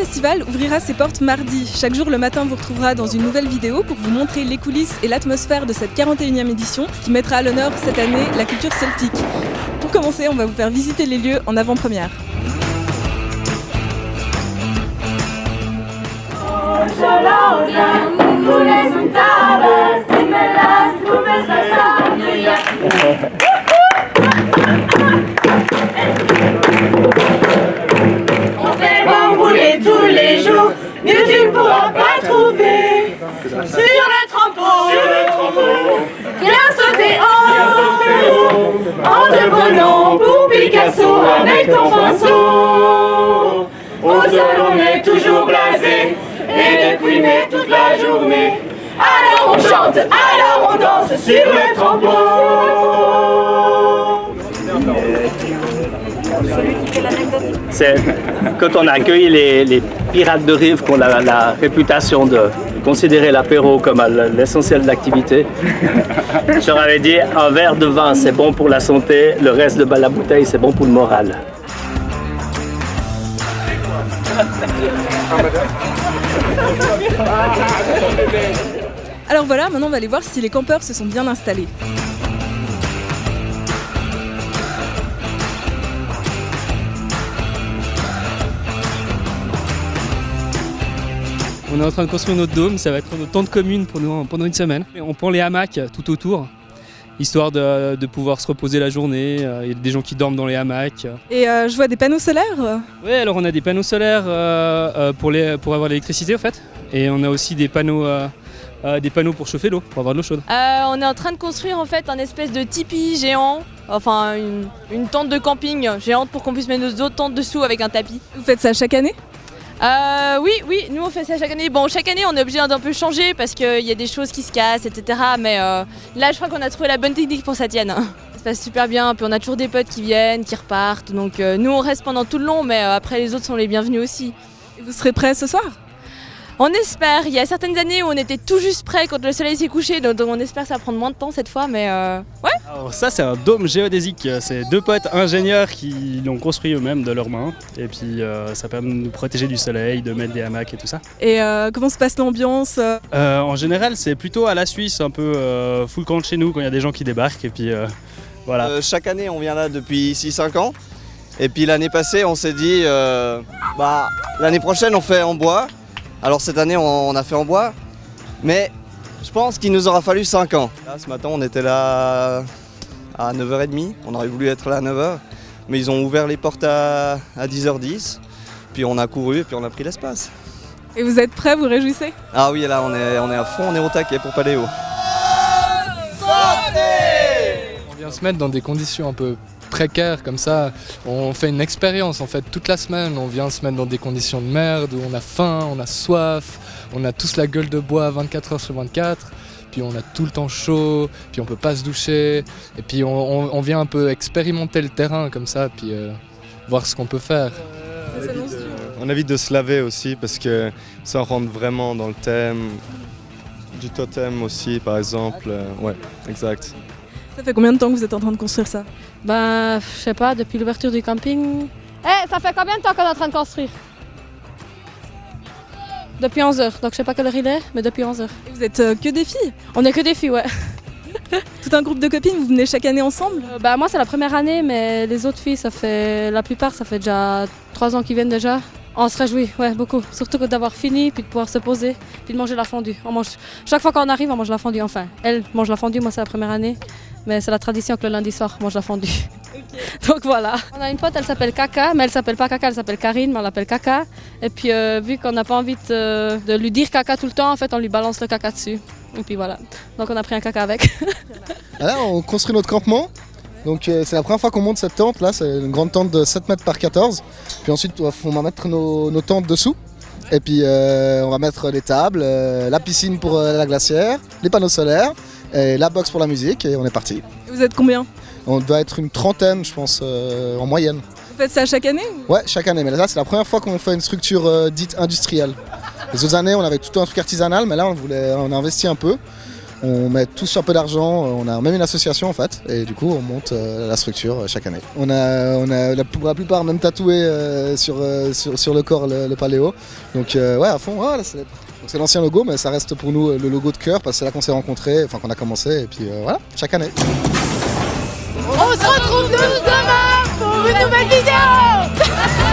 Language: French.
festival ouvrira ses portes mardi. Chaque jour le matin vous retrouvera dans une nouvelle vidéo pour vous montrer les coulisses et l'atmosphère de cette 41e édition qui mettra à l'honneur cette année la culture celtique. Pour commencer, on va vous faire visiter les lieux en avant-première. Tous les jours, mieux tu ne pourras pas trouver. Sur le trampo, viens sauter en te prenant pour Picasso avec ton pinceau. Au sol on est toujours blasé et déprimé toute la journée. Alors on chante, alors on danse sur le trampo. C'est quand on accueille les pirates de rive qu'on a la réputation de considérer l'apéro comme l'essentiel de l'activité. Je leur avais dit, un verre de vin c'est bon pour la santé, le reste de la bouteille c'est bon pour le moral. Alors voilà, maintenant on va aller voir si les campeurs se sont bien installés. On est en train de construire notre dôme, ça va être notre tente commune pour nous pendant une semaine. On prend les hamacs tout autour, histoire de pouvoir se reposer la journée. Il y a des gens qui dorment dans les hamacs. Et je vois des panneaux solaires. Oui, alors on a des panneaux solaires pour avoir l'électricité en fait. Et on a aussi des panneaux pour chauffer l'eau, pour avoir de l'eau chaude. On est en train de construire en fait un espèce de tipi géant, enfin une tente de camping géante pour qu'on puisse mettre nos autres tentes dessous avec un tapis. Vous faites ça chaque année ? Oui, nous on fait ça chaque année. Bon, chaque année on est obligé d'un peu changer parce qu'il y a des choses qui se cassent, etc. Mais là je crois qu'on a trouvé la bonne technique pour que ça tienne. Ça se passe super bien, puis on a toujours des potes qui viennent, qui repartent. Donc nous on reste pendant tout le long, mais après les autres sont les bienvenus aussi. Et vous serez prêts ce soir ? On espère, il y a certaines années où on était tout juste prêt quand le soleil s'est couché, donc on espère que ça va prendre moins de temps cette fois, mais ouais. Alors ça c'est un dôme géodésique, c'est deux potes ingénieurs qui l'ont construit eux-mêmes de leurs mains, et puis ça permet de nous protéger du soleil, de mettre des hamacs et tout ça. Et comment se passe l'ambiance ? En général c'est plutôt à la Suisse, un peu full camp de chez nous quand il y a des gens qui débarquent, et puis voilà. Chaque année on vient là depuis 6-5 ans, et puis l'année passée on s'est dit, l'année prochaine on fait en bois. Alors cette année on a fait en bois, mais je pense qu'il nous aura fallu 5 ans. Là, ce matin on était là à 9h30, on aurait voulu être là à 9h, mais ils ont ouvert les portes à 10h10, puis on a couru et puis on a pris l'espace. Et vous êtes prêts, vous réjouissez ? Ah oui, là on est à fond, on est au taquet pour Paléo. On vient se mettre dans des conditions un peu précaires comme ça, on fait une expérience en fait toute la semaine, on vient se mettre dans des conditions de merde où on a faim, on a soif, on a tous la gueule de bois 24h/24, puis on a tout le temps chaud, puis on peut pas se doucher, et puis on vient un peu expérimenter le terrain comme ça, puis voir ce qu'on peut faire. On évite de se laver aussi parce que ça rentre vraiment dans le thème du totem aussi par exemple, ouais, exact. Ça fait combien de temps que vous êtes en train de construire ça ? Ben, je sais pas, depuis l'ouverture du camping. Ça fait combien de temps qu'on est en train de construire ? Depuis 11h, donc je sais pas quelle heure il est, mais depuis 11h. Et vous êtes que des filles ? On est que des filles, ouais. Tout un groupe de copines, vous venez chaque année ensemble ? Moi c'est la première année, mais les autres filles, la plupart, ça fait déjà 3 ans qu'ils viennent déjà. On se réjouit, ouais, beaucoup. Surtout que d'avoir fini, puis de pouvoir se poser, puis de manger la fondue. Chaque fois qu'on arrive, on mange la fondue, enfin. Elle mange la fondue, moi c'est la première année. Mais c'est la tradition que le lundi soir, on mange la fondue. Okay. Donc voilà. On a une pote, elle s'appelle Kaka, mais elle s'appelle pas Kaka, elle s'appelle Karine, mais on l'appelle Kaka. Et puis vu qu'on n'a pas envie de lui dire Kaka tout le temps, en fait, on lui balance le caca dessus. Et puis voilà. Donc on a pris un caca avec. Là, on construit notre campement. Donc c'est la première fois qu'on monte cette tente, là, c'est une grande tente de 7 mètres par 14. Puis ensuite, on va mettre nos tentes dessous. Et puis on va mettre les tables, la piscine pour la glacière, les panneaux solaires, et la box pour la musique, et on est parti. Et vous êtes combien ? On doit être une trentaine, je pense, en moyenne. Vous faites ça chaque année ou... Ouais, chaque année, mais là c'est la première fois qu'on fait une structure dite industrielle. Les autres années, on avait tout un truc artisanal, mais là on a investi un peu. On met tous un peu d'argent, on a même une association en fait, et du coup on monte la structure chaque année. On a pour la plupart même tatoué sur le corps le paléo, donc ouais à fond, voilà, c'est l'ancien logo, mais ça reste pour nous le logo de cœur parce que c'est là qu'on s'est rencontrés, enfin qu'on a commencé, et puis voilà, chaque année. On se retrouve demain pour une nouvelle vidéo.